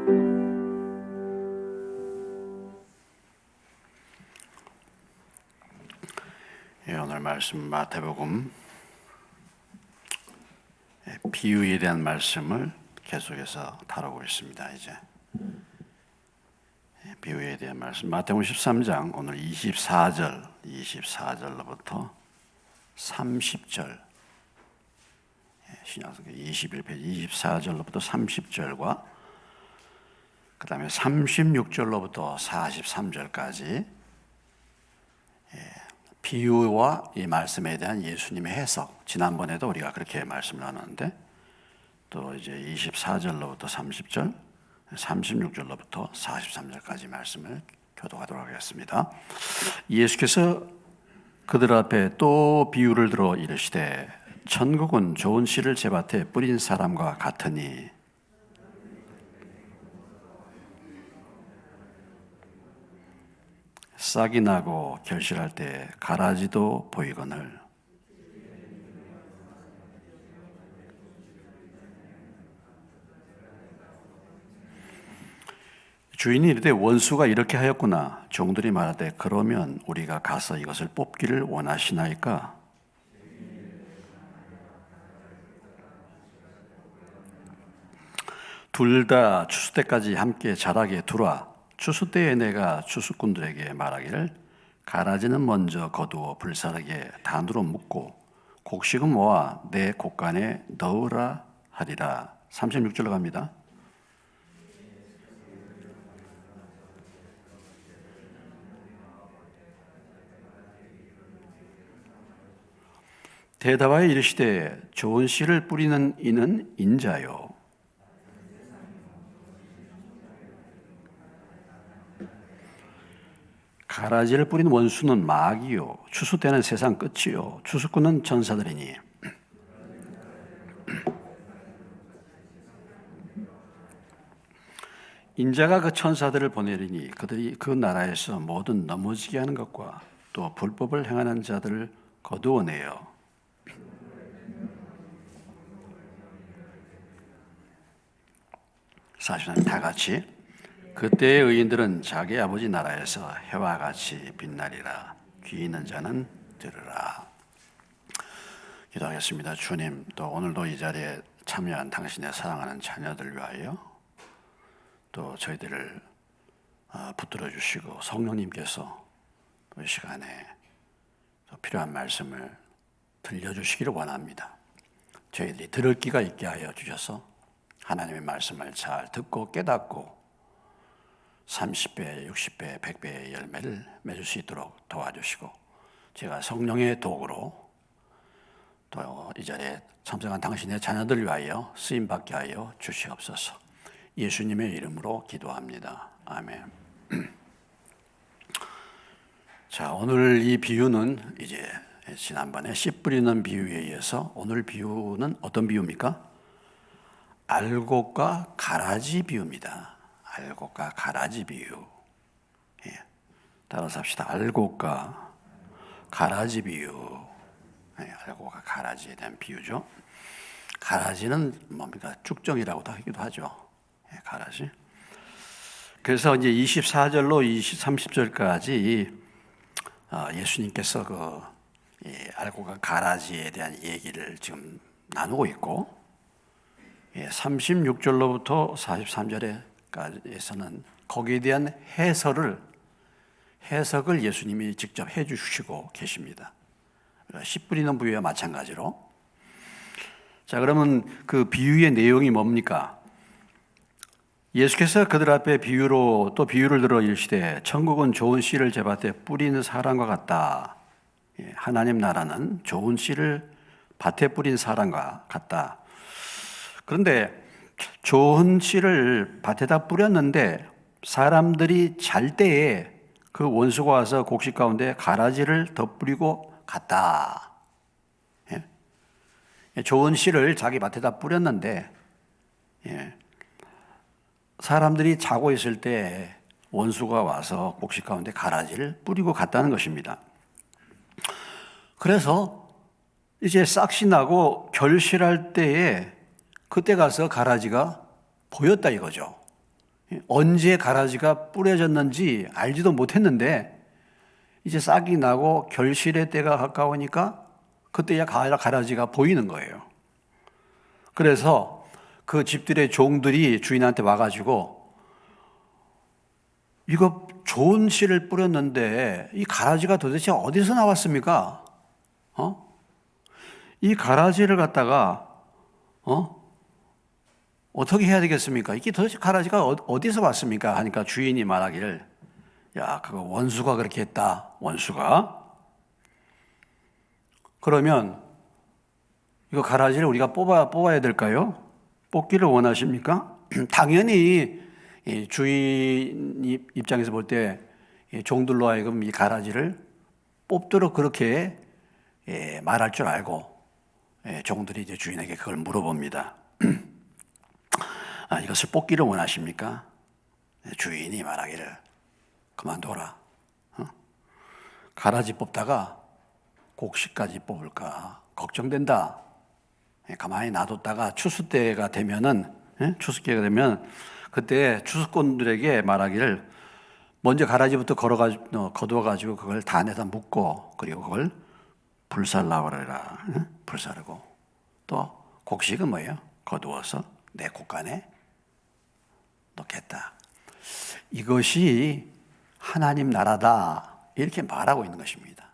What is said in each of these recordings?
오늘 말씀 마태복음 비유에 대한 말씀을 계속해서 다루고 있습니다. 이제 비유에 대한 말씀 마태복음 13장 오늘 24절로부터 30절 신약성경 21페이지 24절로부터 30절과 그 다음에 36절로부터 43절까지 비유와 이 말씀에 대한 예수님의 해석, 지난번에도 우리가 그렇게 말씀을 나눴는데 또 이제 24절로부터 30절, 36절로부터 43절까지 말씀을 교독하도록 하겠습니다. 예수께서 그들 앞에 또 비유를 들어 이르시되 천국은 좋은 씨를 제밭에 뿌린 사람과 같으니 싹이 나고 결실할 때 가라지도 보이거늘 주인이 이르되 원수가 이렇게 하였구나. 종들이 말하되 그러면 우리가 가서 이것을 뽑기를 원하시나이까? 둘 다 추수 때까지 함께 자라게 두라. 추수 때에 내가 추수꾼들에게 말하기를 가라지는 먼저 거두어 불사르게 단으로 묶고 곡식은 모아 내 곡간에 넣으라 하리라. 36절로 갑니다. 대답하여 이르시되 좋은 씨를 뿌리는 이는 인자요 가라지를 뿌린 원수는 마귀요 추수 때는 세상 끝이요 추수꾼은 천사들이니 인자가 그 천사들을 보내리니 그들이 그 나라에서 모든 넘어지게 하는 것과 또 불법을 행하는 자들을 거두어내어 사실은 다 같이 그때의 의인들은 자기 아버지 나라에서 해와 같이 빛나리라. 귀 있는 자는 들으라. 기도하겠습니다. 주님, 또 오늘도 이 자리에 참여한 당신의 사랑하는 자녀들 위하여 또 저희들을 붙들어 주시고 성령님께서 이 시간에 또 필요한 말씀을 들려주시기를 원합니다. 저희들이 들을 귀가 있게 하여 주셔서 하나님의 말씀을 잘 듣고 깨닫고 30배, 60배, 100배의 열매를 맺을 수 있도록 도와주시고 제가 성령의 도구로 또 이 자리에 참석한 당신의 자녀들 위하여 쓰임받게 하여 주시옵소서. 예수님의 이름으로 기도합니다. 아멘. 자, 오늘 이 비유는 이제 지난번에 씨 뿌리는 비유에 이어서 오늘 비유는 어떤 비유입니까? 알곡과 가라지 비유입니다. 알곡과 가라지 비유. 예. 따라서 합시다. 알곡과 가라지 비유. 예, 알곡과 가라지에 대한 비유죠. 가라지는 뭡니까? 쭉정이라고도 하기도 하죠. 예, 가라지. 그래서 이제 24절로 30절까지 예수님께서 그 알곡과 가라지에 대한 얘기를 지금 나누고 있고 36절로부터 43절에서는 거기에 대한 해석을 예수님이 직접 해주시고 계십니다. 씨 뿌리는 비유와 마찬가지로. 자, 그러면 그 비유의 내용이 뭡니까? 예수께서 그들 앞에 비유를 들어 이르시되 천국은 좋은 씨를 제밭에 뿌리는 사람과 같다. 하나님 나라는 좋은 씨를 밭에 뿌린 사람과 같다. 그런데 좋은 씨를 밭에다 뿌렸는데 사람들이 잘 때에 그 원수가 와서 곡식 가운데 가라지를 더 뿌리고 갔다. 좋은 씨를 자기 밭에다 뿌렸는데 사람들이 자고 있을 때 원수가 와서 곡식 가운데 가라지를 뿌리고 갔다는 것입니다. 그래서 이제 싹이 나고 결실할 때에 그때 가서 가라지가 보였다 이거죠. 언제 가라지가 뿌려졌는지 알지도 못했는데 이제 싹이 나고 결실의 때가 가까우니까 그때야 가라지가 보이는 거예요. 그래서 그 집들의 종들이 주인한테 와가지고 이거 좋은 씨를 뿌렸는데 이 가라지가 도대체 어디서 나왔습니까? 이 가라지를 갖다가 어떻게 해야 되겠습니까? 이게 도대체 가라지가 어디서 왔습니까? 하니까 주인이 말하기를, 야, 그거 원수가 그렇게 했다. 원수가. 그러면 이거 가라지를 우리가 뽑아야 될까요? 뽑기를 원하십니까? 당연히 주인 입장에서 볼 때 종들로 하여금 이 가라지를 뽑도록 그렇게 말할 줄 알고 종들이 이제 주인에게 그걸 물어봅니다. 이것을 뽑기를 원하십니까? 주인이 말하기를, 그만둬라. 가라지 뽑다가 곡식까지 뽑을까 걱정된다. 가만히 놔뒀다가 추수 때가 되면 그때 추수꾼들에게 말하기를, 먼저 가라지부터 거두어가지고 그걸 단에다 묶고, 그리고 그걸 불살라고 그래라. 불사르고, 또 곡식은 뭐예요? 거두어서 내 곳간에 넣겠다. 이것이 하나님 나라다, 이렇게 말하고 있는 것입니다.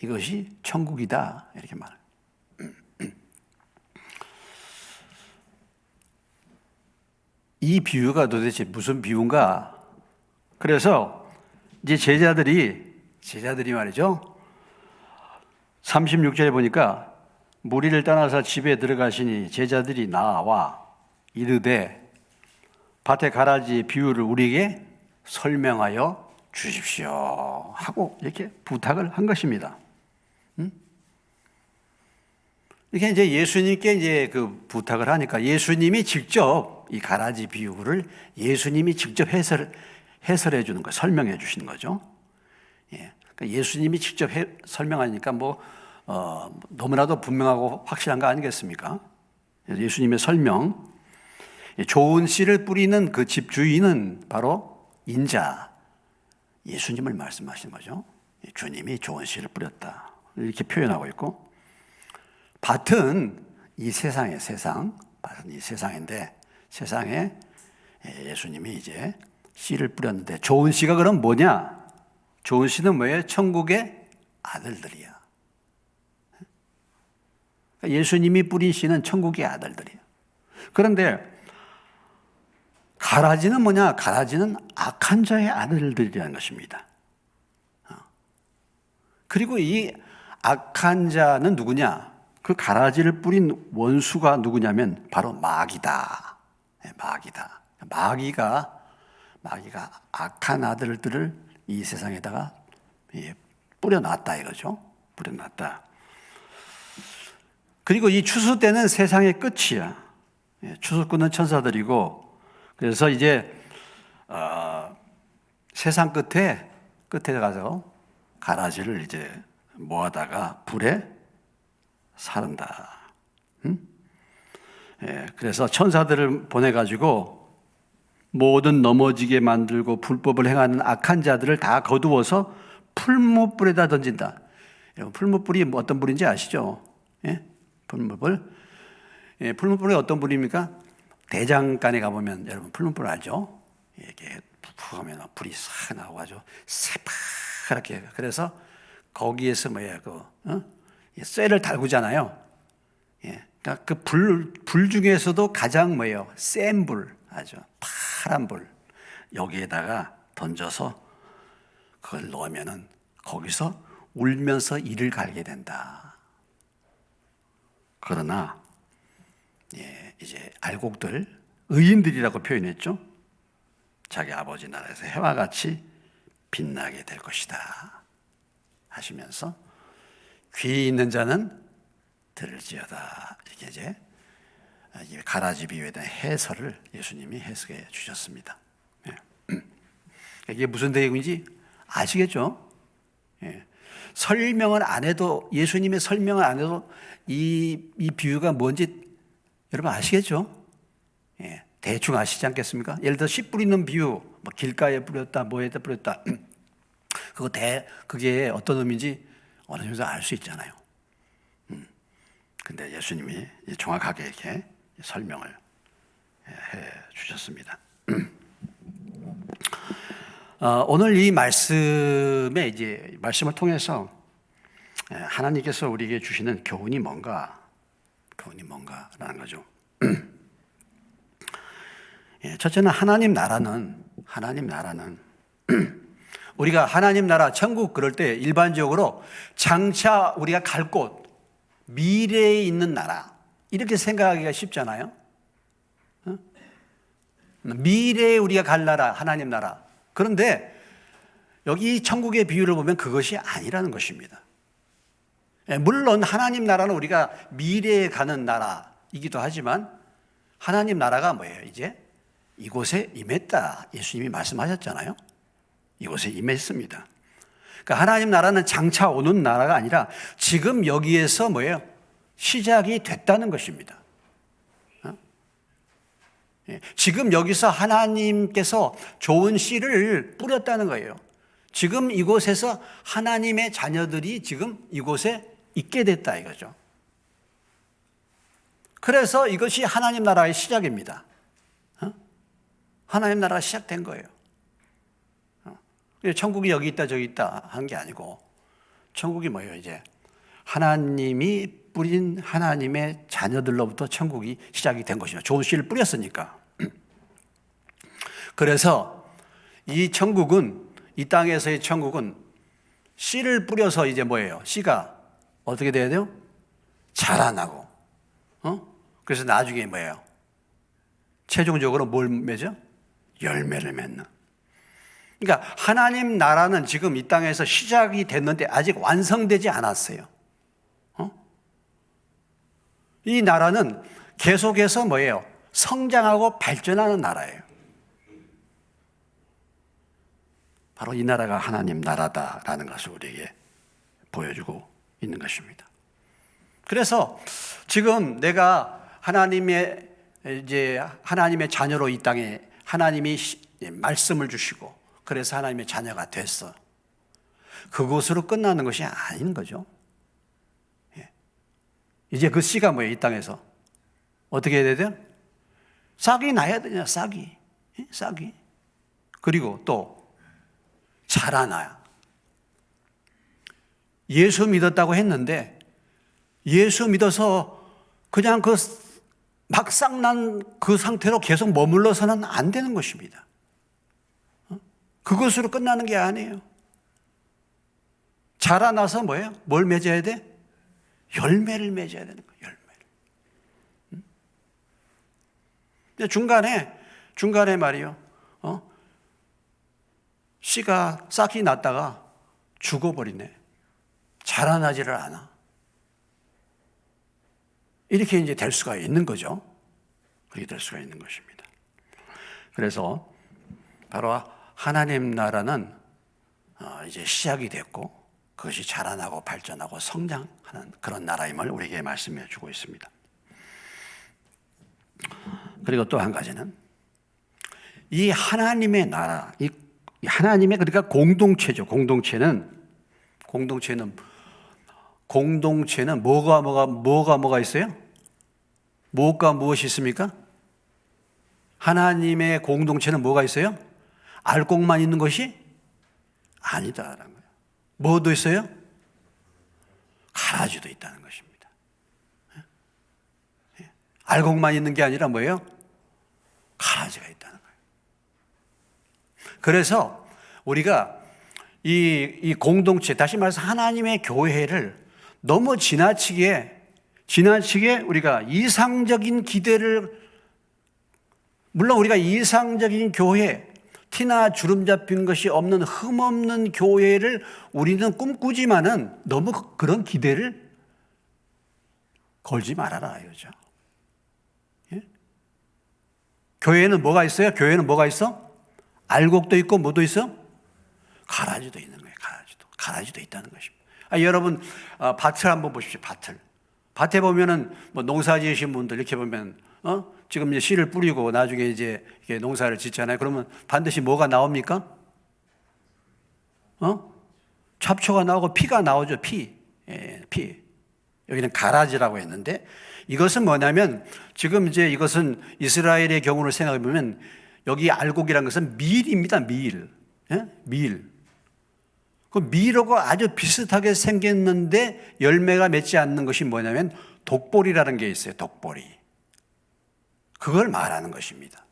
이것이 천국이다, 이렇게 말. 이 비유가 도대체 무슨 비유인가? 그래서 이제 제자들이 말이죠. 36절에 보니까 무리를 떠나서 집에 들어가시니 제자들이 나와 이르되 밭에 가라지 비유를 우리에게 설명하여 주십시오 하고 이렇게 부탁을 한 것입니다. 이렇게 이제 예수님께 이제 그 부탁을 하니까 예수님이 직접 이 가라지 비유를 예수님이 직접 해설해 주는 거, 설명해 주시는 거죠. 그러니까 예수님이 직접 설명하니까 너무나도 분명하고 확실한 거 아니겠습니까? 예수님의 설명. 좋은 씨를 뿌리는 그 집 주인은 바로 인자, 예수님을 말씀하시는 거죠. 주님이 좋은 씨를 뿌렸다, 이렇게 표현하고 있고, 밭은 이 세상의 밭은 이 세상인데, 세상에 예수님이 이제 씨를 뿌렸는데, 좋은 씨가 그럼 뭐냐? 좋은 씨는 뭐예요? 천국의 아들들이야. 예수님이 뿌린 씨는 천국의 아들들이야. 그런데 가라지는 뭐냐? 가라지는 악한 자의 아들들이라는 것입니다. 그리고 이 악한 자는 누구냐? 그 가라지를 뿌린 원수가 누구냐면 바로 마귀다. 마귀가 악한 아들들을 이 세상에다가 뿌려놨다 이거죠. 뿌려놨다. 그리고 이 추수 때는 세상의 끝이야. 추수꾼은 천사들이고, 그래서 이제 세상 끝에 가서 가라지를 이제 모아다가 불에 사른다. 그래서 천사들을 보내가지고 모든 넘어지게 만들고 불법을 행하는 악한 자들을 다 거두어서 풀무불에다 던진다. 여러분, 풀무불이 어떤 불인지 아시죠? 풀무불이 어떤 불입니까? 대장간에 가보면 여러분 풀무불 알죠? 이렇게 푹 하면 불이 싹 나와가지고 새파랗게. 그래서 거기에서 쇠를 달구잖아요. 그러니까 그 불 중에서도 가장 센 불, 아주 파란 불, 여기에다가 던져서 그걸 넣으면은 거기서 울면서 이를 갈게 된다. 그러나 이제 알곡들, 의인들이라고 표현했죠. 자기 아버지 나라에서 해와 같이 빛나게 될 것이다 하시면서 귀 있는 자는 들을지어다, 이렇게 이제 가라지 비유에 대한 해설을 예수님이 해석해 주셨습니다. 이게 무슨 내용인지 아시겠죠? 설명을 안 해도, 예수님의 설명을 안 해도 이 비유가 뭔지 여러분 아시겠죠? 대충 아시지 않겠습니까? 예를 들어 씨 뿌리는 비유, 뭐 길가에 뿌렸다, 뭐에다 뿌렸다. 그게 어떤 의미인지 어느 정도 알 수 있잖아요. 근데 예수님이 정확하게 이렇게 설명을 해 주셨습니다. 오늘 이 말씀을 통해서 하나님께서 우리에게 주시는 교훈이 뭔가라는 거죠. 첫째는 하나님 나라는 우리가 하나님 나라 천국 그럴 때 일반적으로 장차 우리가 갈 곳, 미래에 있는 나라 이렇게 생각하기가 쉽잖아요. 미래에 우리가 갈 나라, 하나님 나라. 그런데 여기 천국의 비유를 보면 그것이 아니라는 것입니다. 물론 하나님 나라는 우리가 미래에 가는 나라이기도 하지만 하나님 나라가 뭐예요? 이제 이곳에 임했다. 예수님이 말씀하셨잖아요. 이곳에 임했습니다. 그러니까 하나님 나라는 장차 오는 나라가 아니라 지금 여기에서 뭐예요? 시작이 됐다는 것입니다. 지금 여기서 하나님께서 좋은 씨를 뿌렸다는 거예요. 지금 이곳에서 하나님의 자녀들이 지금 이곳에 있게 됐다 이거죠. 그래서 이것이 하나님 나라의 시작입니다. 하나님 나라가 시작된 거예요. 천국이 여기 있다 저기 있다 하는 게 아니고 천국이 뭐예요? 이제 하나님이 뿌린 하나님의 자녀들로부터 천국이 시작이 된 것이죠. 좋은 씨를 뿌렸으니까. 그래서 이 천국은, 이 땅에서의 천국은 씨를 뿌려서 이제 뭐예요? 씨가 어떻게 돼야 돼요? 자라나고, 그래서 나중에 뭐예요? 최종적으로 뭘 맺어? 열매를 맺는. 그러니까 하나님 나라는 지금 이 땅에서 시작이 됐는데 아직 완성되지 않았어요. 이 나라는 계속해서 뭐예요? 성장하고 발전하는 나라예요. 바로 이 나라가 하나님 나라다라는 것을 우리에게 보여주고 있는 것입니다. 그래서 지금 내가 하나님의 자녀로 이 땅에 하나님이 말씀을 주시고 그래서 하나님의 자녀가 됐어. 그것으로 끝나는 것이 아닌 거죠. 이제 그 씨가 뭐예요? 이 땅에서 어떻게 해야 돼요? 싹이 나야 되냐? 싹이. 그리고 또 자라나야. 예수 믿었다고 했는데 예수 믿어서 그냥 그 막상 난 그 상태로 계속 머물러서는 안 되는 것입니다. 그것으로 끝나는 게 아니에요. 자라나서 뭐예요? 뭘 맺어야 돼? 열매를 맺어야 되는 거예요. 열매를. 중간에 말이요. 씨가 싹이 났다가 죽어버리네. 자라나지를 않아. 이렇게 이제 될 수가 있는 거죠. 그렇게 될 수가 있는 것입니다. 그래서 바로 하나님 나라는 이제 시작이 됐고 그것이 자라나고 발전하고 성장하는 그런 나라임을 우리에게 말씀해 주고 있습니다. 그리고 또 한 가지는 이 하나님의 나라, 이 하나님의 그러니까 공동체죠. 공동체는 뭐가 있어요? 무엇과 무엇이 있습니까? 하나님의 공동체는 뭐가 있어요? 알곡만 있는 것이 아니다라는 거예요. 뭐도 있어요? 가라지도 있다는 것입니다. 알곡만 있는 게 아니라 뭐예요? 가라지가 있다는 거예요. 그래서 우리가 이 공동체, 다시 말해서 하나님의 교회를 너무 지나치게 우리가 이상적인 기대를, 물론 우리가 이상적인 교회, 티나 주름 잡힌 것이 없는 흠없는 교회를 우리는 꿈꾸지만은 너무 그런 기대를 걸지 말아라 이거죠. 예? 교회는 뭐가 있어요? 교회는 뭐가 있어? 알곡도 있고 뭐도 있어? 가라지도 있는 거예요. 가라지도 있다는 것입니다. 여러분 밭을 한번 보십시오. 밭에 보면은 뭐 농사 지으신 분들 이렇게 보면 지금 이제 씨를 뿌리고 나중에 이제 이렇게 농사를 짓잖아요. 그러면 반드시 뭐가 나옵니까? 잡초가 나오고 피가 나오죠. 피. 예, 피. 여기는 가라지라고 했는데 이것은 뭐냐면 지금 이제 이것은 이스라엘의 경우를 생각해 보면 여기 알곡이라는 것은 밀입니다. 밀. 예? 밀. 그 밀하고 아주 비슷하게 생겼는데 열매가 맺지 않는 것이 뭐냐면 독보리라는 게 있어요. 독보리. 그걸 말하는 것입니다.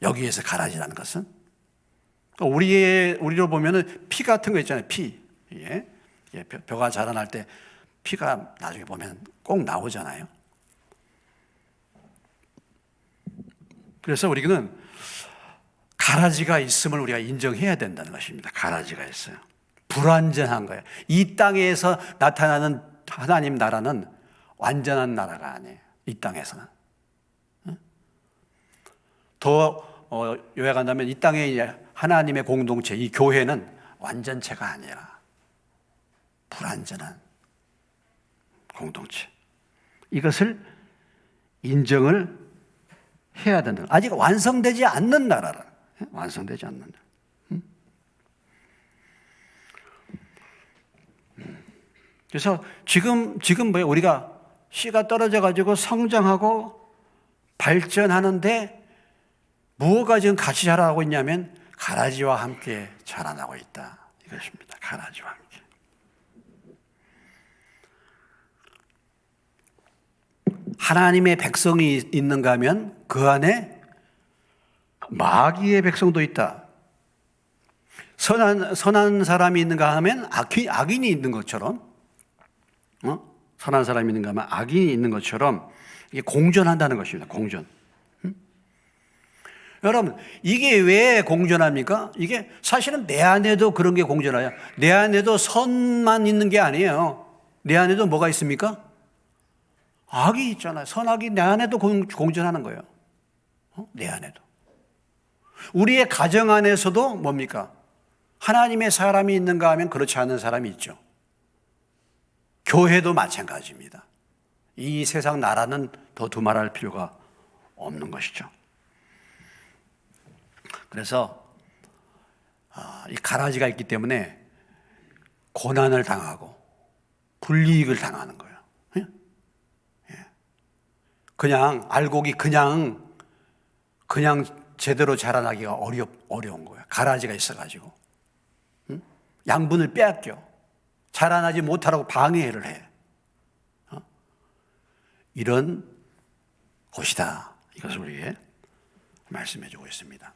여기에서 가라지라는 것은 우리로 보면은 피 같은 거 있잖아요. 피. 예. 벼가 자라날 때 피가 나중에 보면 꼭 나오잖아요. 그래서 우리는 가라지가 있음을 우리가 인정해야 된다는 것입니다. 가라지가 있어요. 불완전한 거예요. 이 땅에서 나타나는 하나님 나라는 완전한 나라가 아니에요. 이 땅에서는. 더 요약한다면 이 땅의 하나님의 공동체, 이 교회는 완전체가 아니라 불완전한 공동체. 이것을 인정을 해야 된다. 아직 완성되지 않는 나라라. 완성되지 않는 나라. 그래서 지금 뭐예요? 우리가 씨가 떨어져 가지고 성장하고 발전하는데 무엇가 지금 같이 자라고 있냐면 가라지와 함께 자라나고 있다. 이것입니다. 가라지와 함께. 하나님의 백성이 있는가 하면 그 안에 마귀의 백성도 있다. 선한 사람이 있는가 하면 악인이 있는 것처럼, 선한 사람이 있는가 하면 악인이 있는 것처럼 이게 공존한다는 것입니다. 공존. 여러분, 이게 왜 공존합니까? 이게 사실은 내 안에도 그런 게 공존해요. 내 안에도 선만 있는 게 아니에요. 내 안에도 뭐가 있습니까? 악이 있잖아요. 선악이 내 안에도 공존하는 거예요. 내 안에도. 우리의 가정 안에서도 뭡니까? 하나님의 사람이 있는가 하면 그렇지 않은 사람이 있죠. 교회도 마찬가지입니다. 이 세상 나라는 더 두말할 필요가 없는 것이죠. 그래서 이 가라지가 있기 때문에 고난을 당하고 불이익을 당하는 거예요. 그냥 알곡이 그냥 제대로 자라나기가 어려운 거예요. 가라지가 있어가지고 양분을 빼앗겨 자라나지 못하라고 방해를 해. 이런 곳이다. 이것을 우리에게 말씀해주고 있습니다.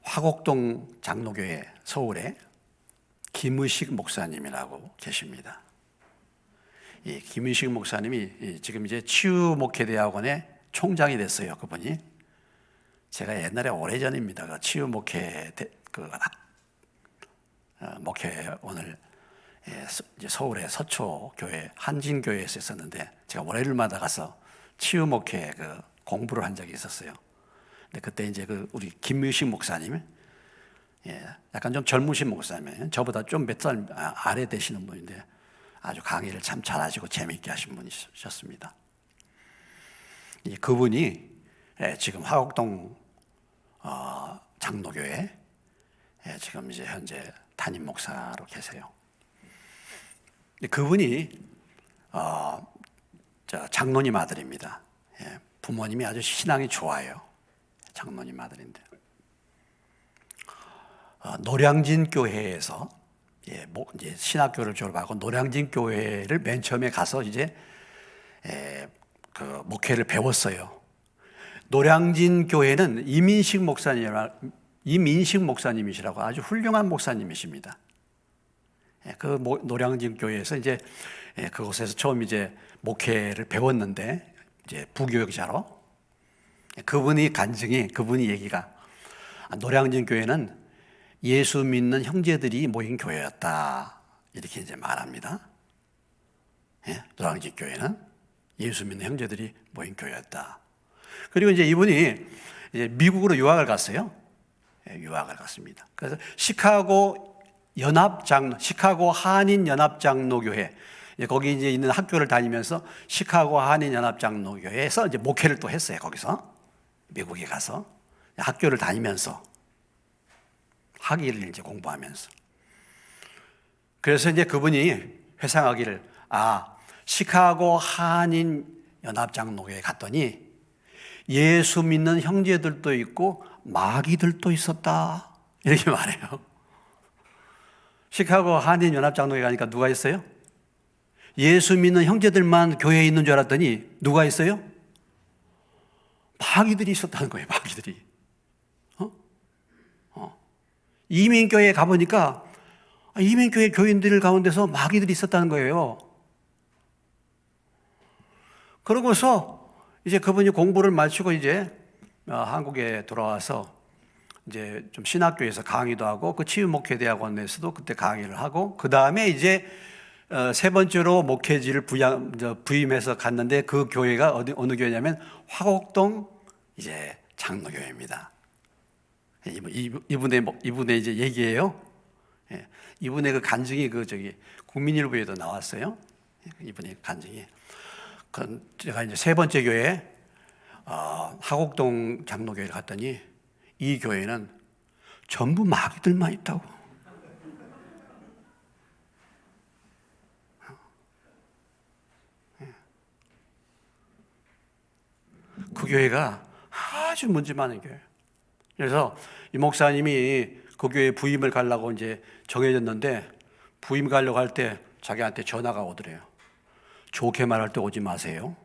화곡동 장로교회 서울에 김의식 목사님이라고 계십니다. 이 김의식 목사님이 지금 이제 치유목회대학원의 총장이 됐어요. 그분이. 제가 옛날에 오래전입니다. 그 치유목회 목회원을 이제 서울의 서초교회 한진교회에서 했었는데 제가 월요일마다 가서 치유목회 공부를 한 적이 있었어요. 근데 그때 이제 우리 김의식 목사님, 약간 좀 젊으신 목사님, 저보다 좀 몇 살 아래 되시는 분인데 아주 강의를 참 잘하시고 재미있게 하신 분이셨습니다. 그분이 지금 화곡동 장로교회 지금 이제 현재 담임 목사로 계세요. 그분이 장로님 아들입니다. 부모님이 아주 신앙이 좋아요. 장로님 아들인데 노량진 교회에서 이제 신학교를 졸업하고 노량진 교회를 맨 처음에 가서 이제 그 목회를 배웠어요. 노량진 교회는 이민식 목사님이시라고 아주 훌륭한 목사님이십니다. 그 노량진 교회에서 이제 그곳에서 처음 이제 목회를 배웠는데 이제 부교육자로 그분이 얘기가 노량진 교회는 예수 믿는 형제들이 모인 교회였다. 이렇게 이제 말합니다. 노량진 교회는 예수 믿는 형제들이 모인 교회였다. 그리고 이제 이분이 이제 미국으로 유학을 갔어요. 유학을 갔습니다. 그래서 시카고 한인 연합장로교회, 거기 이제 있는 학교를 다니면서 시카고 한인연합장로교회에서 이제 목회를 또 했어요. 거기서 미국에 가서 학교를 다니면서 학위를 이제 공부하면서. 그래서 이제 그분이 회상하기를 시카고 한인연합장로교회에 갔더니 예수 믿는 형제들도 있고 마귀들도 있었다, 이렇게 말해요. 시카고 한인연합장로교회 가니까 누가 있어요? 예수 믿는 형제들만 교회에 있는 줄 알았더니 누가 있어요? 마귀들이 있었다는 거예요. 마귀들이. 이민교회에 가보니까 이민교회 교인들 가운데서 마귀들이 있었다는 거예요. 그러고서 이제 그분이 공부를 마치고 이제 한국에 돌아와서 이제 좀 신학교에서 강의도 하고 그 치유목회대학원에서도 그때 강의를 하고, 그 다음에 이제 세 번째로 목회지를 부임해서 갔는데 그 교회가 어느 교회냐면 화곡동 이제 장로교회입니다. 이분의 이제 얘기예요. 이분의 그 간증이 국민일보에도 나왔어요. 이분의 간증이. 제가 이제 세 번째 교회 화곡동 장로교회를 갔더니 이 교회는 전부 마귀들만 있다고. 그 교회가 아주 문제 많은 교회. 그래서 이 목사님이 그 교회 부임을 가려고 이제 정해졌는데, 부임 가려고 할 때 자기한테 전화가 오더래요. 좋게 말할 때 오지 마세요.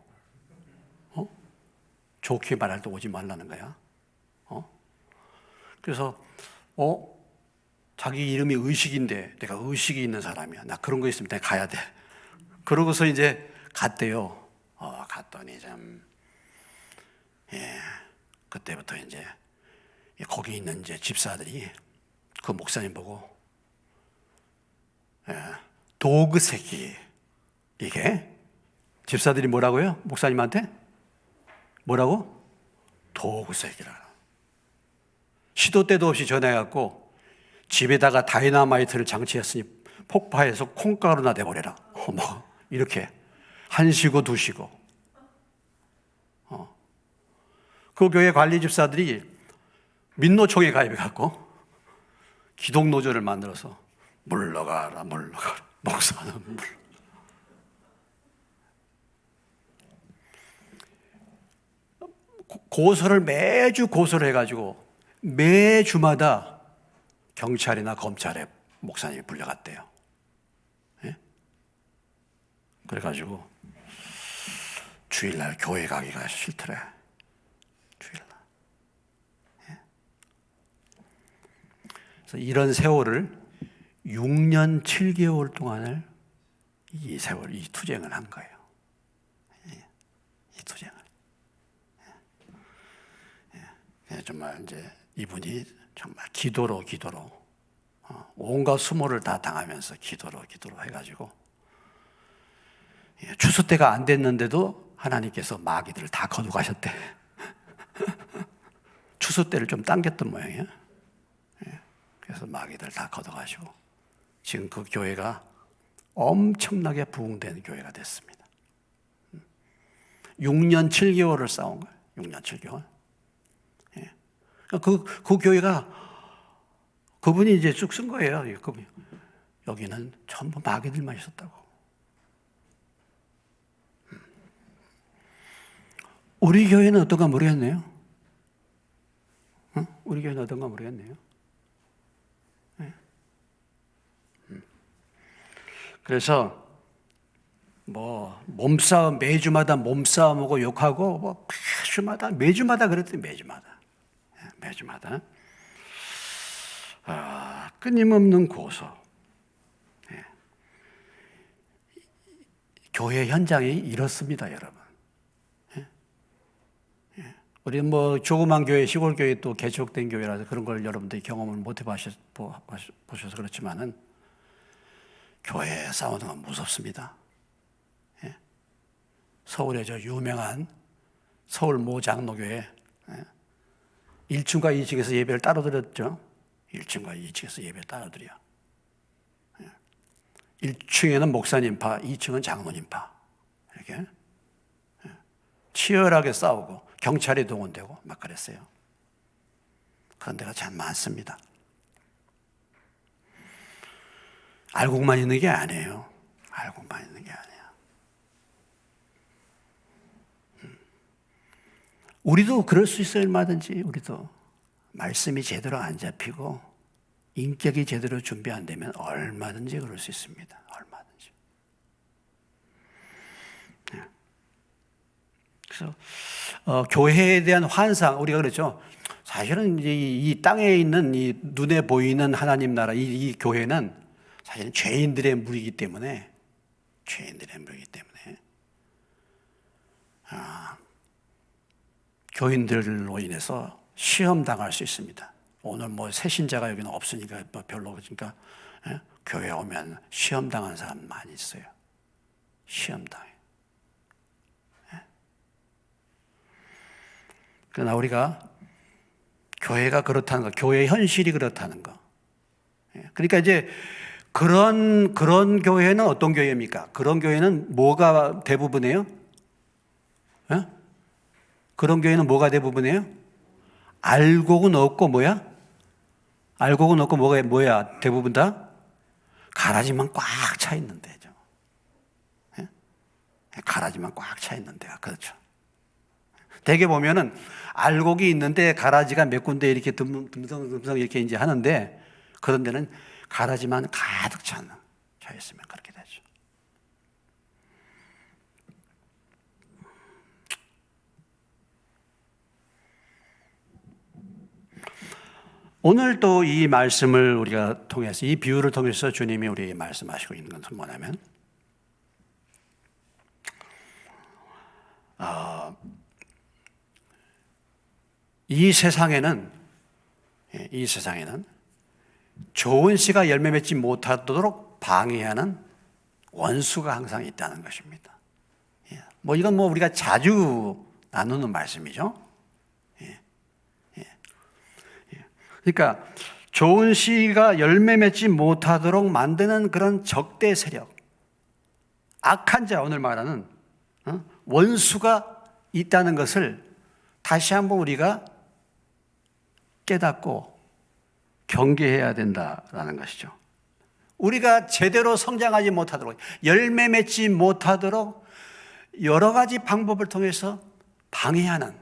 좋게 말할 때 오지 말라는 거야. 그래서 자기 이름이 의식인데 내가 의식이 있는 사람이야, 나 그런 거 있으면 내가 가야 돼. 그러고서 이제 갔대요. 갔더니 참 그때부터 이제 거기 있는 이제 집사들이 그 목사님 보고 도그 새끼, 이게 집사들이 뭐라고요? 목사님한테 뭐라고? 도그 새끼라. 시도 때도 없이 전화해갖고 집에다가 다이너마이트를 장치했으니 폭파해서 콩가루나 돼버려라. 이렇게 1시고 2시고. 그 교회 관리 집사들이 민노총에 가입해갖고 기독노조를 만들어서 물러가라. 목사는 고소를 매주 고소를 해가지고 매주마다 경찰이나 검찰에 목사님이 불려갔대요. 그래가지고 주일날 교회 가기가 싫더래. 주일날. 그래서 이런 세월을 6년 7개월 동안을 이 투쟁을 한 거예요. 이 투쟁을. 정말 이제 이분이 정말 기도로 온갖 수모를 다 당하면서 기도로 해가지고 추수 때가 안 됐는데도 하나님께서 마귀들을 다 거두가셨대. 추수 때를 좀 당겼던 모양이에요. 그래서 마귀들 다 걷어가시고 지금 그 교회가 엄청나게 부흥된 교회가 됐습니다. 6년 7개월을 싸운 거예요. 6년 7개월. 그 교회가 그분이 이제 쭉 쓴 거예요. 여기는 전부 마귀들만 있었다고. 우리 교회는 어떤가 모르겠네요. 우리 교회는 어떤가 모르겠네요. 그래서 몸싸움, 매주마다 몸싸움하고 욕하고 매주마다 그랬더니 매주마다 끊임없는 고소. 교회 현장이 이렇습니다, 여러분. 우리 조그만 교회, 시골 교회 또 개척된 교회라서 그런 걸 여러분들이 경험을 못 해보셔서 그렇지만은 교회에 싸우는 건 무섭습니다. 서울의 저 유명한 서울 모 장로교회 1층과 2층에서 예배를 따로 드렸죠. 1층과 2층에서 예배를 따로 드려. 1층에는 목사님파, 2층은 장로님파. 이렇게 치열하게 싸우고 경찰이 동원되고 막 그랬어요. 그런 데가 참 많습니다. 알고만 있는 게 아니에요. 알고만 있는 게 아니에요. 우리도 그럴 수 있어요. 얼마든지 우리도 말씀이 제대로 안 잡히고 인격이 제대로 준비 안 되면 얼마든지 그럴 수 있습니다. 얼마든지. 그래서 교회에 대한 환상, 우리가 그랬죠. 사실은 이 땅에 있는 이 눈에 보이는 하나님 나라, 이 교회는 사실은 죄인들의 무리이기 때문에 교인들로 인해서 시험당할 수 있습니다. 오늘 뭐 새신자가 여기는 없으니까 별로, 그러니까 교회 오면 시험당하는 사람 많이 있어요. 시험당해. 그러나 우리가 교회가 그렇다는 거, 교회 현실이 그렇다는 거. 그러니까 이제 그런 교회는 어떤 교회입니까? 그런 교회는 뭐가 대부분이에요? 그런 교회는 뭐가 대부분이에요? 알곡은 없고 뭐야? 알곡은 없고 뭐야? 대부분 다? 가라지만 꽉 차 있는 데죠. 가라지만 꽉 차 있는 데가 그렇죠. 대개 보면은 알곡이 있는데 가라지가 몇 군데 이렇게 듬성듬성 이렇게 이제 하는데 그런 데는 가라지만 가득 차 있으면 그렇게 되죠. 오늘 또 이 말씀을 우리가 통해서, 이 비유를 통해서 주님이 우리에게 말씀하시고 있는 것은 뭐냐면, 이 세상에는 좋은 씨가 열매 맺지 못하도록 방해하는 원수가 항상 있다는 것입니다. 뭐 이건 뭐 우리가 자주 나누는 말씀이죠. 그러니까 좋은 씨가 열매 맺지 못하도록 만드는 그런 적대 세력, 악한 자, 오늘 말하는 원수가 있다는 것을 다시 한번 우리가 깨닫고 경계해야 된다라는 것이죠. 우리가 제대로 성장하지 못하도록, 열매 맺지 못하도록 여러 가지 방법을 통해서 방해하는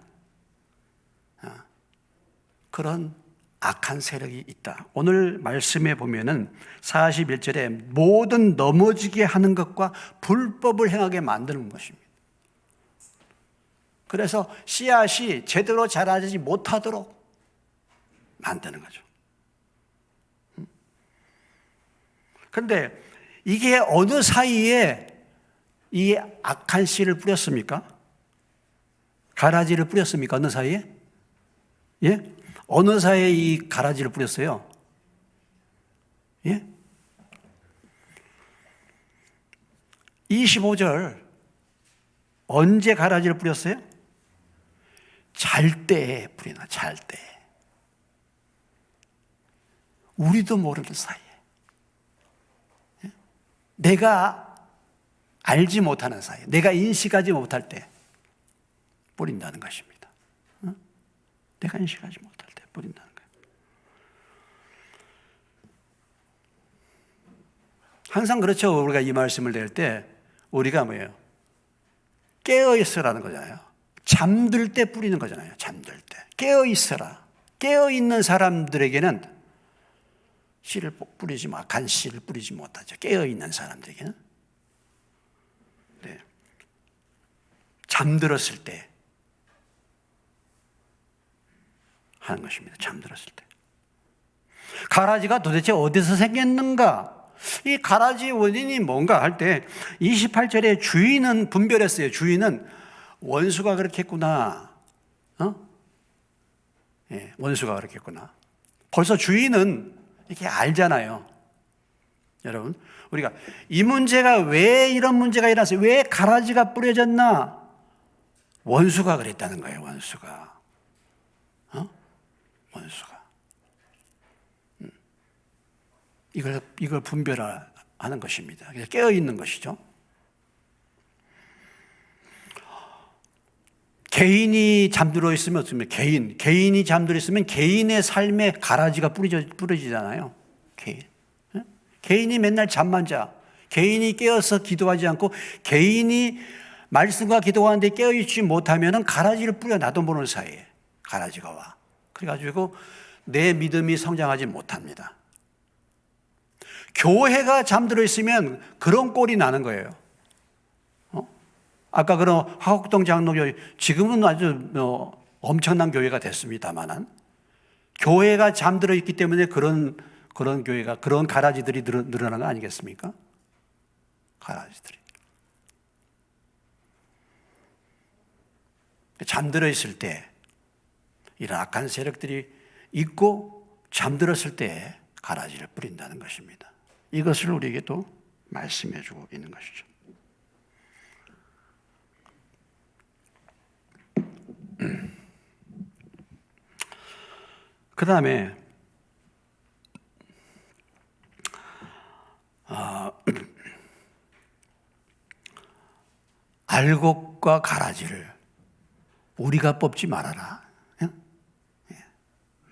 그런 악한 세력이 있다. 오늘 말씀에 보면은 41절에 모든 넘어지게 하는 것과 불법을 행하게 만드는 것입니다. 그래서 씨앗이 제대로 자라지 못하도록 만드는 거죠. 그런데 이게 어느 사이에 이 악한 씨를 뿌렸습니까? 가라지를 뿌렸습니까? 어느 사이에? 예? 어느 사이에 이 가라지를 뿌렸어요? 예? 25절. 언제 가라지를 뿌렸어요? 잘 때에 뿌리나, 잘 때. 우리도 모르는 사이에. 내가 알지 못하는 사이에, 내가 인식하지 못할 때 뿌린다는 것입니다. 내가 인식하지 못할 때 뿌린다는 거예요. 항상 그렇죠. 우리가 이 말씀을 낼 때 우리가 뭐예요? 깨어있으라는 거잖아요. 잠들 때 뿌리는 거잖아요. 잠들 때. 깨어있어라. 깨어있는 사람들에게는 씨를 뿌리지 마. 간 씨를 뿌리지 못하죠. 깨어있는 사람들에게는. 네. 잠들었을 때 하는 것입니다. 잠들었을 때. 가라지가 도대체 어디서 생겼는가? 이 가라지 원인이 뭔가 할 때 28절에 주인은 분별했어요. 주인은 원수가 그렇게 했구나. 예, 원수가 그렇게 했구나. 벌써 주인은 이렇게 알잖아요. 여러분, 우리가 이 문제가 왜 이런 문제가 일어났어요? 왜 가라지가 뿌려졌나? 원수가 그랬다는 거예요. 원수가. 원수가. 이걸 분별하는 하는 것입니다. 깨어 있는 것이죠. 개인이 잠들어 있으면 어떻습니까? 개인이 잠들어 있으면 개인의 삶에 가라지가 뿌려지잖아요. 개인이 맨날 잠만 자. 개인이 깨어서 기도하지 않고 개인이 말씀과 기도하는데 깨어있지 못하면 가라지를 뿌려 나도 모르는 사이에 가라지가 와. 그래가지고 내 믿음이 성장하지 못합니다. 교회가 잠들어 있으면 그런 꼴이 나는 거예요. 아까 그런 화곡동 장로교회, 지금은 아주 엄청난 교회가 됐습니다만은 교회가 잠들어 있기 때문에 그런 교회가, 그런 가라지들이 늘어난 거 아니겠습니까? 가라지들이. 잠들어 있을 때 이런 악한 세력들이 있고 잠들었을 때 가라지를 뿌린다는 것입니다. 이것을 우리에게 또 말씀해 주고 있는 것이죠. 그 다음에 알곡과 가라지를 우리가 뽑지 말아라.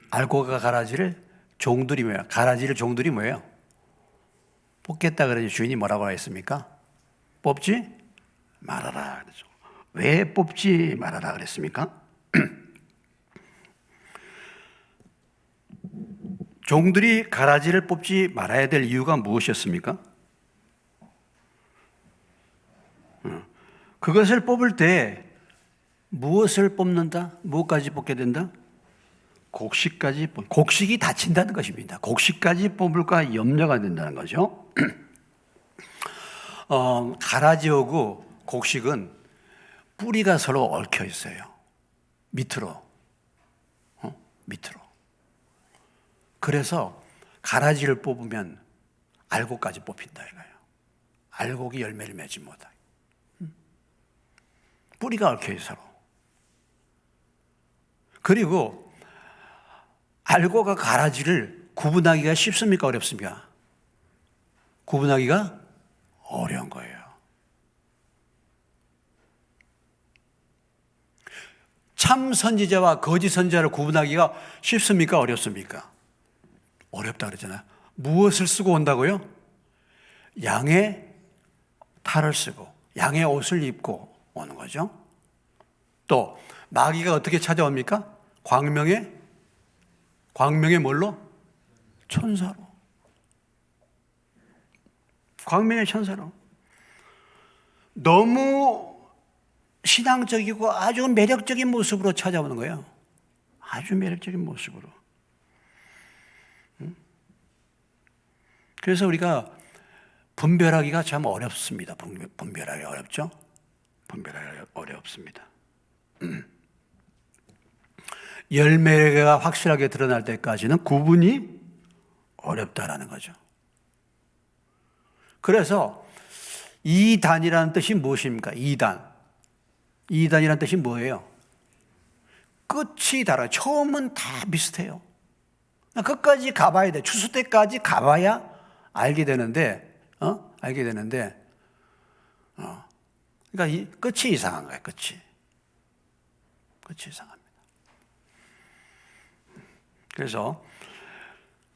알곡과 가라지를 종들이 뭐예요? 가라지를 종들이 뭐예요? 뽑겠다 그러니 주인이 뭐라고 했습니까? 뽑지 말아라 그러죠. 왜 뽑지 말아라 그랬습니까? 종들이 가라지를 뽑지 말아야 될 이유가 무엇이었습니까? 그것을 뽑을 때 무엇을 뽑는다? 무엇까지 뽑게 된다? 곡식이 닫힌다는 것입니다. 곡식까지 뽑을까 염려가 된다는 거죠. 가라지하고 곡식은 뿌리가 서로 얽혀 있어요. 밑으로. 그래서 가라지를 뽑으면 알곡까지 뽑힌다 이거예요. 알곡이 열매를 맺지 못하게. 뿌리가 얽혀 있어 서로. 그리고 알곡과 가라지를 구분하기가 쉽습니까? 어렵습니까? 구분하기가 어려운 거예요. 참 선지자와 거짓 선지자를 구분하기가 쉽습니까? 어렵습니까? 어렵다 그러잖아요. 무엇을 쓰고 온다고요? 양의 탈을 쓰고 양의 옷을 입고 오는 거죠. 또 마귀가 어떻게 찾아옵니까? 광명의 뭘로? 천사로. 광명의 천사로. 너무 신앙적이고 아주 매력적인 모습으로 찾아오는 거예요. 아주 매력적인 모습으로. 그래서 우리가 분별하기가 참 어렵습니다. 분별하기 어렵죠? 분별하기 어렵습니다. 열매가 확실하게 드러날 때까지는 구분이 어렵다라는 거죠. 그래서 이단이라는 뜻이 무엇입니까? 이단이라는 뜻이 뭐예요? 끝이 달라요. 처음은 다 비슷해요. 끝까지 가봐야 돼. 추수 때까지 가봐야 알게 되는데, 그러니까 이 끝이 이상한 거예요. 끝이 이상합니다. 그래서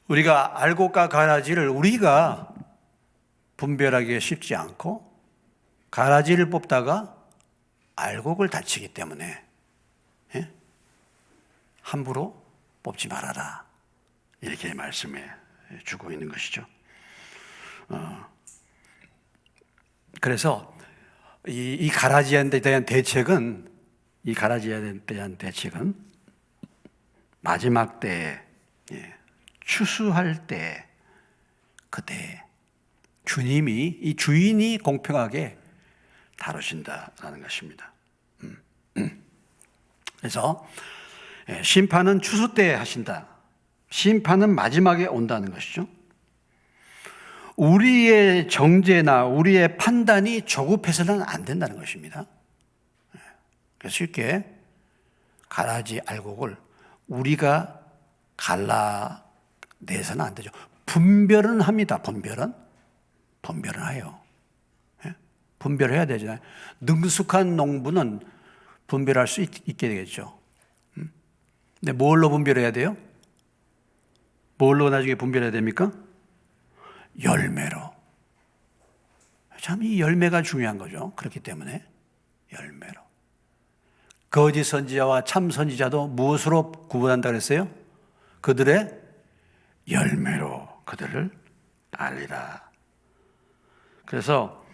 우리가 알곡과 가라지를 우리가 분별하기가 쉽지 않고 가라지를 뽑다가 알곡을 다치기 때문에 함부로 뽑지 말아라. 이렇게 말씀해 주고 있는 것이죠. 그래서 이 가라지에 대한 대책은 마지막 때, 추수할 때, 그때 주님이, 이 주인이 공평하게 다루신다라는 것입니다. 그래서 심판은 추수 때 하신다. 심판은 마지막에 온다는 것이죠. 우리의 정죄나 우리의 판단이 조급해서는 안 된다는 것입니다. 그래서 쉽게 가라지 알곡을 우리가 갈라내서는 안 되죠. 분별은 합니다. 분별은. 분별을 해요. 예? 분별해야 되잖아요. 능숙한 농부는 분별할 수 있게 되겠죠. 근데 뭘로 분별해야 돼요? 뭘로 나중에 분별해야 됩니까? 열매로. 참 이 열매가 중요한 거죠. 그렇기 때문에 열매로. 거짓 선지자와 참 선지자도 무엇으로 구분한다 그랬어요? 그들의 열매로 그들을 알리라. 그래서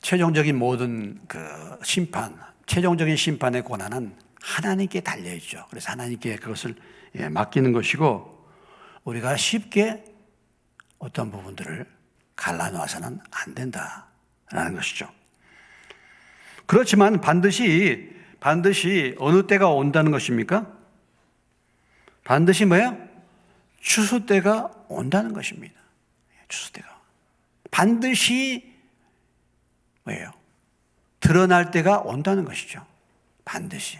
최종적인 모든 그 심판, 최종적인 심판의 권한은 하나님께 달려 있죠. 그래서 하나님께 그것을 맡기는 것이고, 우리가 쉽게 어떤 부분들을 갈라놓아서는 안 된다라는 것이죠. 그렇지만 반드시 어느 때가 온다는 것입니까? 반드시 뭐예요? 추수 때가 온다는 것입니다. 추수 때가 반드시 뭐예요? 드러날 때가 온다는 것이죠. 반드시.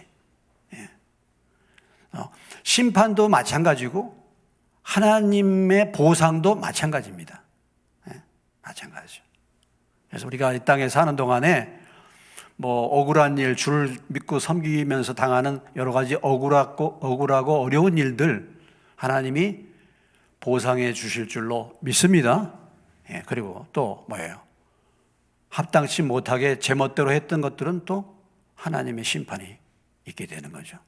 심판도 마찬가지고 하나님의 보상도 마찬가지입니다. 마찬가지죠. 그래서 우리가 이 땅에 사는 동안에 뭐 억울한 일, 주를 믿고 섬기면서 당하는 여러 가지 억울하고 어려운 일들 하나님이 보상해 주실 줄로 믿습니다. 그리고 또 뭐예요? 합당치 못하게 제멋대로 했던 것들은 또 하나님의 심판이 있게 되는 거죠.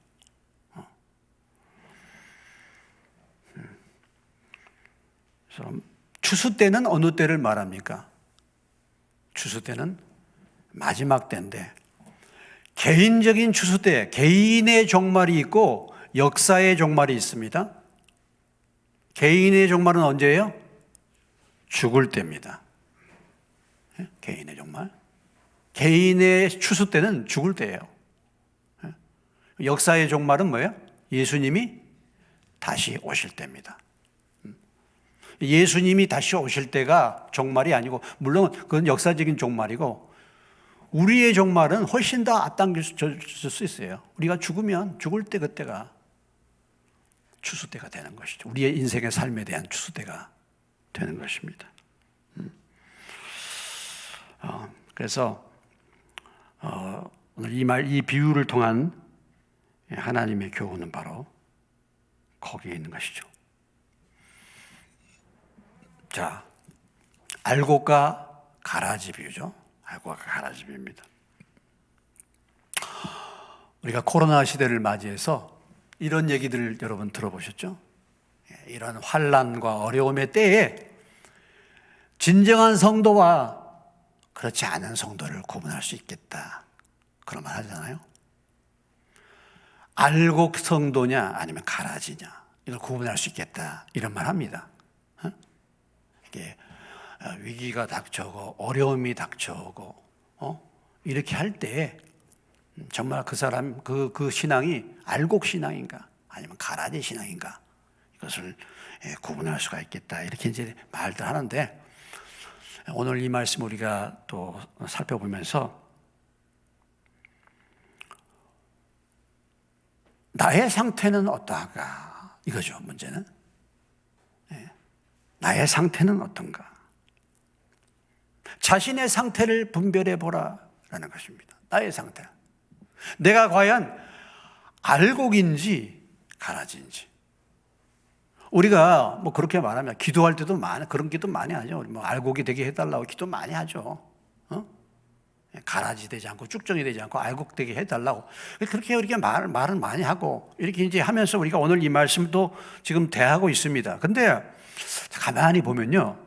그래서 추수 때는 어느 때를 말합니까? 추수 때는 마지막 때인데, 개인적인 추수 때, 개인의 종말이 있고 역사의 종말이 있습니다. 개인의 종말은 언제예요? 죽을 때입니다. 개인의 종말. 개인의 추수 때는 죽을 때예요. 역사의 종말은 뭐예요? 예수님이 다시 오실 때입니다. 예수님이 다시 오실 때가 종말이 아니고, 물론 그건 역사적인 종말이고, 우리의 종말은 훨씬 더 앞당길 수 있어요. 우리가 죽으면 죽을 때 그때가 추수 때가 되는 것이죠. 우리의 인생의 삶에 대한 추수 때가 되는 것입니다. 그래서 오늘 이 비유를 통한 하나님의 교훈은 바로 거기에 있는 것이죠. 자, 알곡과 가라지 비유죠. 알곡과 가라지 비유입니다. 우리가 코로나 시대를 맞이해서 이런 얘기들을 여러분 들어보셨죠? 이런 환난과 어려움의 때에 진정한 성도와 그렇지 않은 성도를 구분할 수 있겠다, 그런 말 하잖아요. 알곡 성도냐 아니면 가라지냐, 이걸 구분할 수 있겠다, 이런 말 합니다. 이게 위기가 닥쳐오고 어려움이 닥쳐오고 이렇게 할 때 정말 그 사람 그 신앙이 알곡 신앙인가 아니면 가라지 신앙인가, 이것을 구분할 수가 있겠다, 이렇게 이제 말들 하는데, 오늘 이 말씀 우리가 또 살펴보면서 나의 상태는 어떠한가, 이거죠. 문제는 나의 상태는 어떤가, 자신의 상태를 분별해 보라라는 것입니다. 나의 상태, 내가 과연 알곡인지 가라지인지. 우리가 뭐 그렇게 말하면 기도할 때도 그런 기도 많이 하죠. 뭐 알곡이 되게 해달라고 기도 많이 하죠. 가라지 되지 않고 쭉정이 되지 않고 알곡 되게 해달라고 그렇게 이렇게 말을 많이 하고 이렇게 이제 하면서 우리가 오늘 이 말씀도 지금 대하고 있습니다. 근데 가만히 보면요,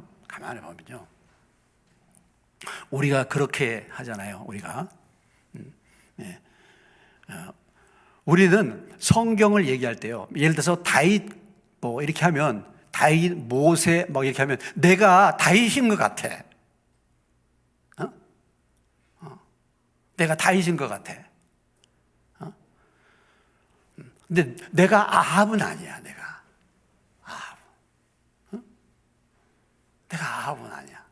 우리가 그렇게 하잖아요. 우리는 성경을 얘기할 때요, 예를 들어서 다윗 뭐 이렇게 하면 다윗, 모세 막 이렇게 하면 내가 다윗인 것 같아. 내가 다윗인 것 같아. 근데 내가 아합은 아니야. 내가 아합은 아니야.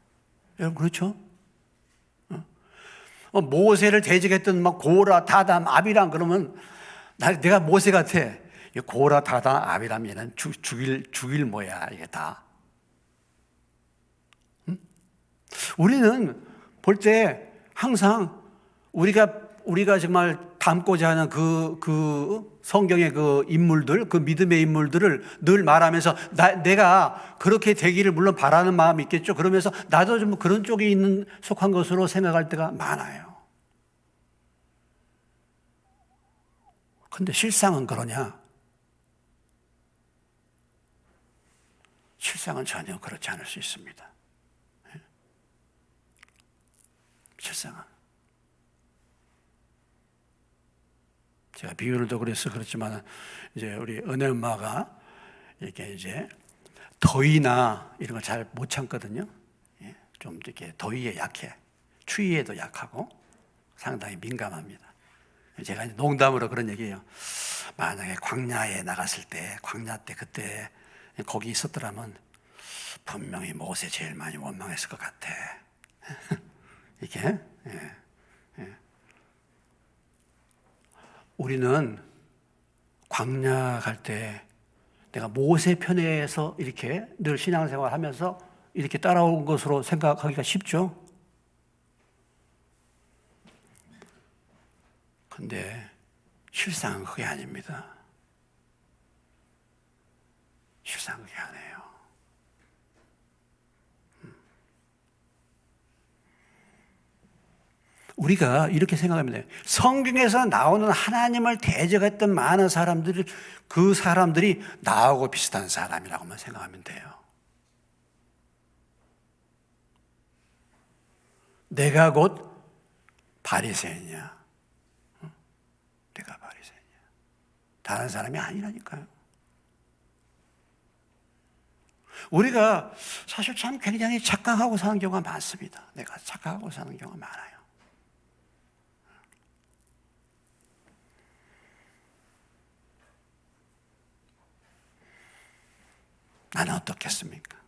여러분 그렇죠? 모세를 대적했던 막 고라, 다담, 아비람 그러면 내가 모세 같아. 고라, 다단, 아비람 얘는 죽일 뭐야 이게 다. 응? 우리는 볼 때 항상 우리가 정말 닮고자 하는 그 성경의 그 인물들, 그 믿음의 인물들을 늘 말하면서 내가 그렇게 되기를 물론 바라는 마음이 있겠죠. 그러면서 나도 좀 그런 쪽에 속한 것으로 생각할 때가 많아요. 근데 실상은 그러냐? 실상은 전혀 그렇지 않을 수 있습니다. 실상은. 제가 비유를 그래서 그렇지만 이제 우리 은혜 엄마가 이렇게 이제 더위나 이런 걸 잘 못 참거든요. 좀 이렇게 더위에 약해. 추위에도 약하고 상당히 민감합니다. 제가 농담으로 그런 얘기해요. 만약에 광야에 나갔을 때, 광야 때 그때 거기 있었더라면 분명히 모세 제일 많이 원망했을 것 같아. 이렇게. 우리는 광야 갈 때 내가 모세 편에서 이렇게 늘 신앙생활 하면서 이렇게 따라온 것으로 생각하기가 쉽죠. 근데 실상은 그게 아닙니다. 실상은 그게 아니에요. 우리가 이렇게 생각하면 돼요. 성경에서 나오는 하나님을 대적했던 많은 사람들이 그 사람들이 나하고 비슷한 사람이라고만 생각하면 돼요. 내가 곧 바리새인이야. 내가 바리새인이야. 다른 사람이 아니라니까요. 우리가 사실 참 굉장히 착각하고 사는 경우가 많습니다. 내가 착각하고 사는 경우가 많아요. 나는 어떻겠습니까?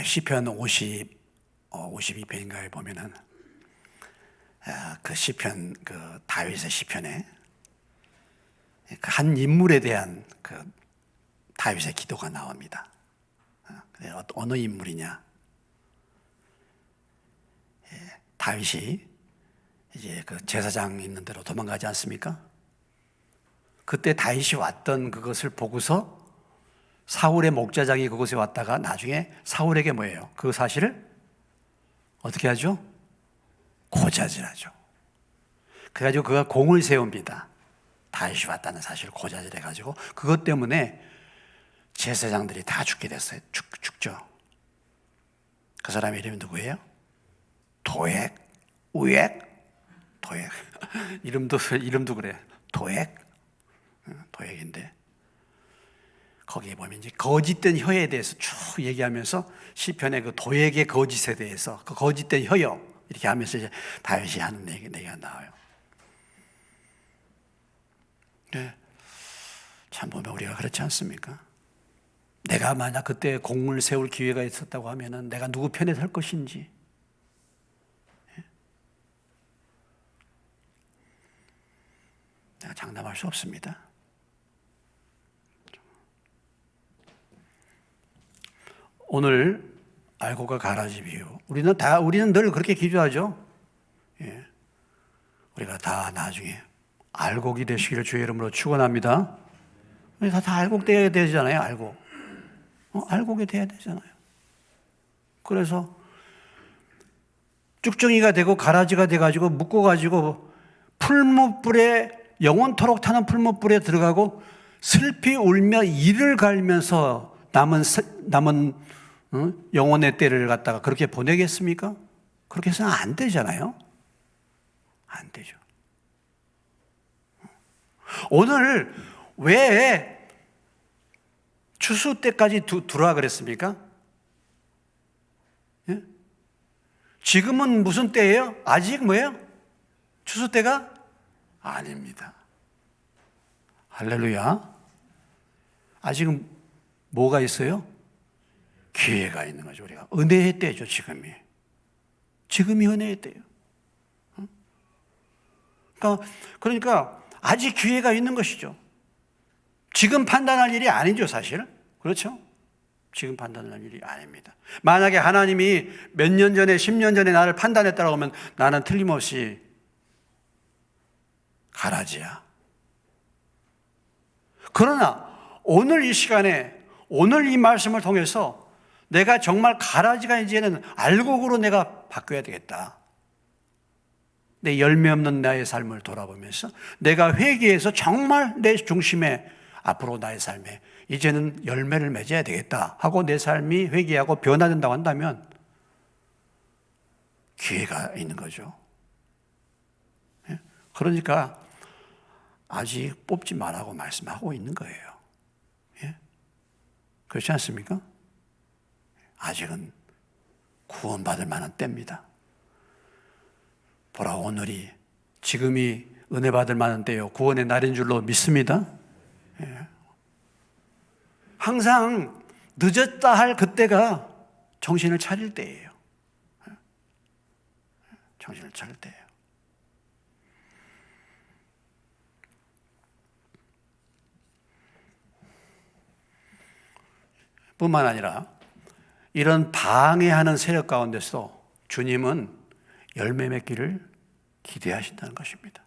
시편 52편인가에 보면은 그 시편, 그 다윗의 시편에 그 한 인물에 대한 그 다윗의 기도가 나옵니다. 어느 인물이냐? 다윗이 이제 그 제사장 있는 데로 도망가지 않습니까? 그때 다윗이 왔던 그것을 보고서 사울의 목자장이 그곳에 왔다가 나중에 사울에게 뭐예요? 그 사실을 어떻게 하죠? 고자질하죠. 그래가지고 그가 공을 세웁니다. 다윗이 왔다는 사실을 고자질해가지고 그것 때문에 제사장들이 다 죽게 됐어요. 죽죠. 그 사람의 이름이 누구예요? 도액, 우액, 도액. 이름도 그래. 도액인데 거기에 보면 이제 거짓된 혀에 대해서 쭉 얘기하면서 시편의 그 도액의 거짓에 대해서 그 거짓된 혀요 이렇게 하면서 이제 다윗이 하는 얘기가 나와요. 네. 참 보면 우리가 그렇지 않습니까? 내가 만약 그때 공을 세울 기회가 있었다고 하면은 내가 누구 편에 설 것인지. 내가 장담할 수 없습니다. 오늘 알고가 가라지 비유. 우리는 늘 그렇게 기도하죠. 예. 우리가 다 나중에 알곡이 되시기를 주의 이름으로 축원합니다. 다 알곡돼야 되잖아요. 알곡이 돼야 되잖아요. 그래서 쭉정이가 되고 가라지가 돼가지고 묶어가지고 풀무불에 영원토록 타는 풀무불에 들어가고 슬피 울며 이를 갈면서 남은 영혼의 때를 갖다가 그렇게 보내겠습니까? 그렇게 해서는 안 되잖아요. 안 되죠. 오늘 왜 추수 때까지 두라 그랬습니까? 예? 지금은 무슨 때예요? 아직 뭐예요? 추수 때가 아닙니다. 할렐루야. 아직은 뭐가 있어요? 기회가 있는 거죠. 우리가 은혜의 때죠, 지금이. 지금이 은혜의 때예요. 그러니까 아직 기회가 있는 것이죠. 지금 판단할 일이 아니죠, 사실. 그렇죠? 지금 판단할 일이 아닙니다. 만약에 하나님이 몇 년 전에, 10년 전에 나를 판단했다고 하면 나는 틀림없이 가라지야. 그러나 오늘 이 시간에, 오늘 이 말씀을 통해서 내가 정말 가라지가 이제는 알곡으로 내가 바뀌어야 되겠다. 내 열매 없는 나의 삶을 돌아보면서 내가 회개해서 정말 내 중심에 앞으로 나의 삶에 이제는 열매를 맺어야 되겠다 하고 내 삶이 회개하고 변화된다고 한다면 기회가 있는 거죠. 그러니까 아직 뽑지 말라고 말씀하고 있는 거예요. 그렇지 않습니까? 아직은 구원받을 만한 때입니다. 보라, 오늘이, 지금이 은혜 받을 만한 때요, 구원의 날인 줄로 믿습니다. 항상 늦었다 할 그때가 정신을 차릴 때예요. 정신을 차릴 때예요. 뿐만 아니라 이런 방해하는 세력 가운데서 주님은 열매 맺기를 기대하신다는 것입니다.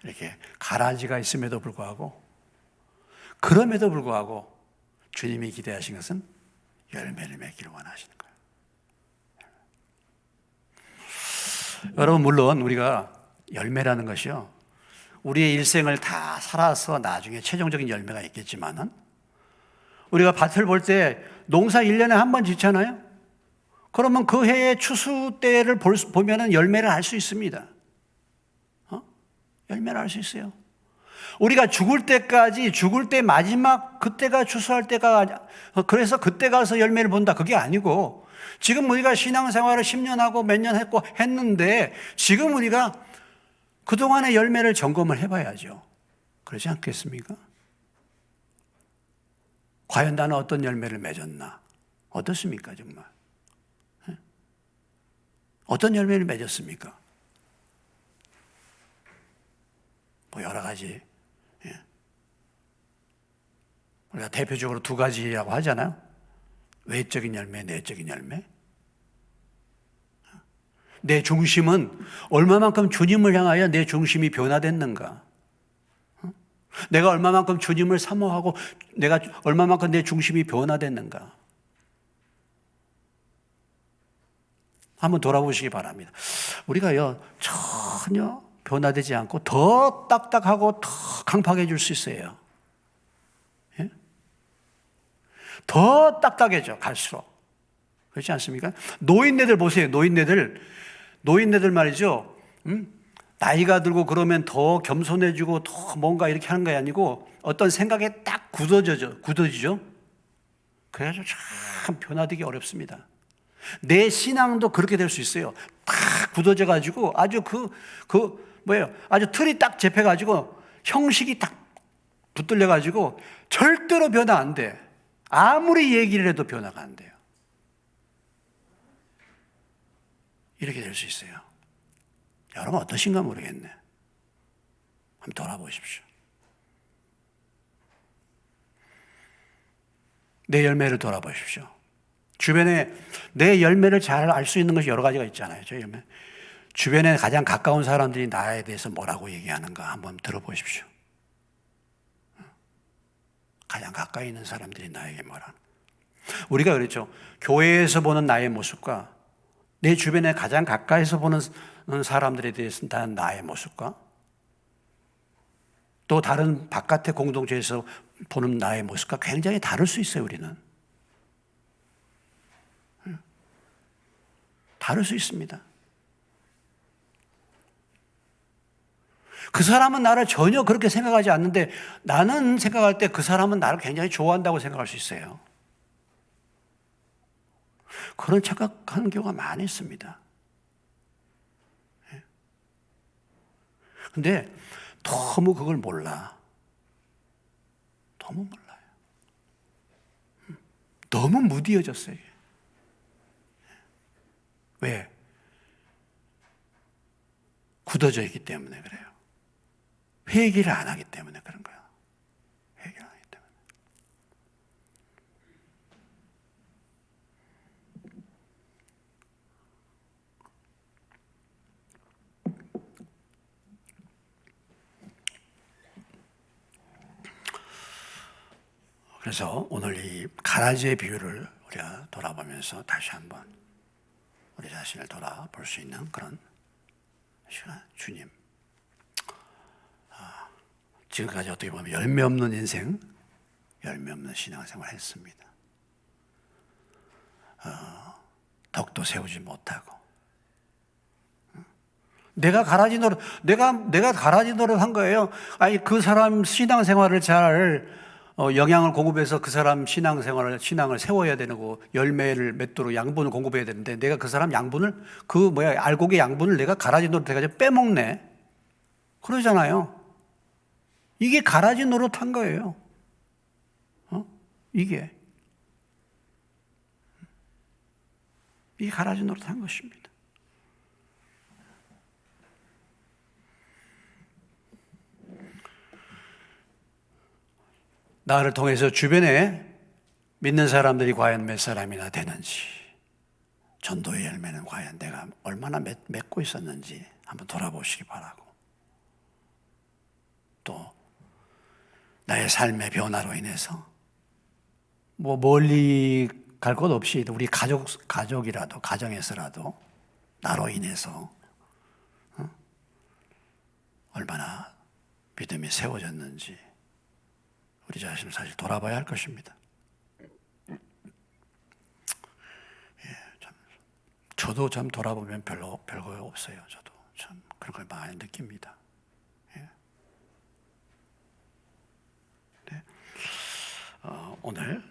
이렇게 가라지가 있음에도 불구하고, 그럼에도 불구하고 주님이 기대하신 것은 열매를 맺기를 원하시는 거예요. 여러분, 물론 우리가 열매라는 것이요, 우리의 일생을 다 살아서 나중에 최종적인 열매가 있겠지만은, 우리가 밭을 볼 때 농사 1년에 한 번 짓잖아요. 그러면 그 해의 추수 때를 보면은 열매를 알 수 있습니다. 열매를 알 수 있어요. 우리가 죽을 때까지, 죽을 때 마지막 그때가 추수할 때가, 그래서 그때 가서 열매를 본다, 그게 아니고, 지금 우리가 신앙생활을 10년 하고 몇 년 했는데 지금 우리가 그동안의 열매를 점검을 해봐야죠. 그렇지 않겠습니까? 과연 나는 어떤 열매를 맺었나? 어떻습니까, 정말? 어떤 열매를 맺었습니까? 뭐 여러 가지. 우리가 대표적으로 두 가지라고 하잖아요. 외적인 열매, 내적인 열매. 내 중심은 얼마만큼 주님을 향하여 내 중심이 변화됐는가? 내가 얼마만큼 주님을 사모하고 내가 얼마만큼 내 중심이 변화됐는가? 한번 돌아보시기 바랍니다. 우리가요, 전혀 변화되지 않고 더 딱딱하고 더 강팍해질 수 있어요. 예? 더 딱딱해져, 갈수록. 그렇지 않습니까? 노인네들 보세요. 노인네들 말이죠. 나이가 들고 그러면 더 겸손해지고 더 뭔가 이렇게 하는 게 아니고 어떤 생각에 딱 굳어지죠. 그래가지고 참 변화되기 어렵습니다. 내 신앙도 그렇게 될 수 있어요. 딱 굳어져가지고 아주 아주 틀이 딱 잡혀가지고 형식이 딱 붙들려가지고 절대로 변화 안 돼. 아무리 얘기를 해도 변화가 안 돼요. 이렇게 될 수 있어요. 여러분 어떠신가 모르겠네. 한번 돌아보십시오. 내 열매를 돌아보십시오. 주변에 내 열매를 잘 알 수 있는 것이 여러 가지가 있잖아요. 저 열매. 주변에 가장 가까운 사람들이 나에 대해서 뭐라고 얘기하는가 한번 들어보십시오. 가장 가까이 있는 사람들이 나에게 뭐라. 우리가 그랬죠. 교회에서 보는 나의 모습과 내 주변에 가장 가까이서 보는 사람들에 대해서는 다 나의 모습과 또 다른 바깥의 공동체에서 보는 나의 모습과 굉장히 다를 수 있어요, 우리는. 다를 수 있습니다. 그 사람은 나를 전혀 그렇게 생각하지 않는데 나는 생각할 때 그 사람은 나를 굉장히 좋아한다고 생각할 수 있어요. 그런 착각하는 경우가 많이 있습니다. 근데 너무 그걸 몰라. 너무 몰라요. 너무 무디어졌어요. 굳어져 있기 때문에 그래요. 회개를 안 하기 때문에 그런 거예요. 회개를 안 하기 때문에. 그래서 오늘 이 가라지의 비유를 우리가 돌아보면서 다시 한번 우리 자신을 돌아볼 수 있는 그런 시간. 주님, 지금까지 어떻게 보면 열매 없는 인생, 열매 없는 신앙생활을 했습니다. 덕도 세우지 못하고, 내가 가라지 노릇 한 거예요. 아니 그 사람 신앙생활을 잘 영향을 공급해서 그 사람 신앙을 세워야 되고 열매를 맺도록 양분을 공급해야 되는데 내가 그 사람 양분을 알곡의 양분을 내가 가라지 노릇 해가지고 빼먹네. 그러잖아요. 이게 가라지 노릇 한 거예요. 이게 가라지 노릇 한 것입니다. 나를 통해서 주변에 믿는 사람들이 과연 몇 사람이나 되는지, 전도의 열매는 과연 내가 얼마나 맺고 있었는지 한번 돌아보시기 바라고, 또 나의 삶의 변화로 인해서 멀리 갈 것 없이 우리 가족이라도, 가정에서라도 나로 인해서 얼마나 믿음이 세워졌는지 우리 자신을 사실 돌아봐야 할 것입니다. 저도 참 돌아보면 별거 없어요. 저도 참 그런 걸 많이 느낍니다. 네. 오늘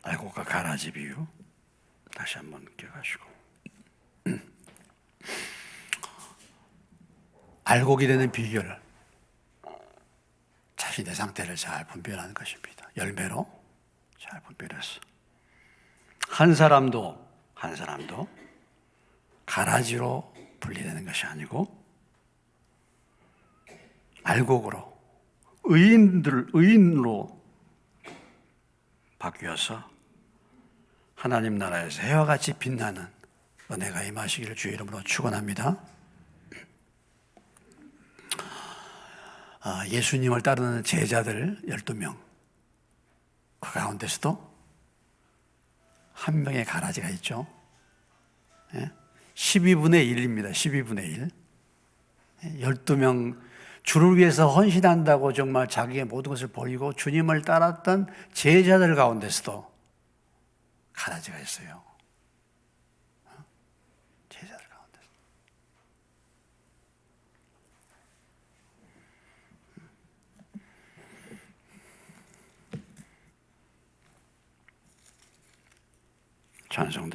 알곡과 가라지 비유 다시 한번 기억하시고, 알곡이 되는 비결, 자신의 상태를 잘 분별하는 것입니다. 열매로 잘 분별해서 한 사람도 가라지로 분리되는 것이 아니고 알곡으로 의인으로 바뀌어서 하나님 나라에서 해와 같이 빛나는 은혜가 임하시기를 주의 이름으로 축원합니다. 예수님을 따르는 제자들 12명, 그 가운데서도 한 명의 가라지가 있죠. 12분의 1입니다. 12분의 1. 12명 주를 위해서 헌신한다고 정말 자기의 모든 것을 버리고 주님을 따랐던 제자들 가운데서도 가라지가 있어요. 제자들 가운데서. 찬송드립니다.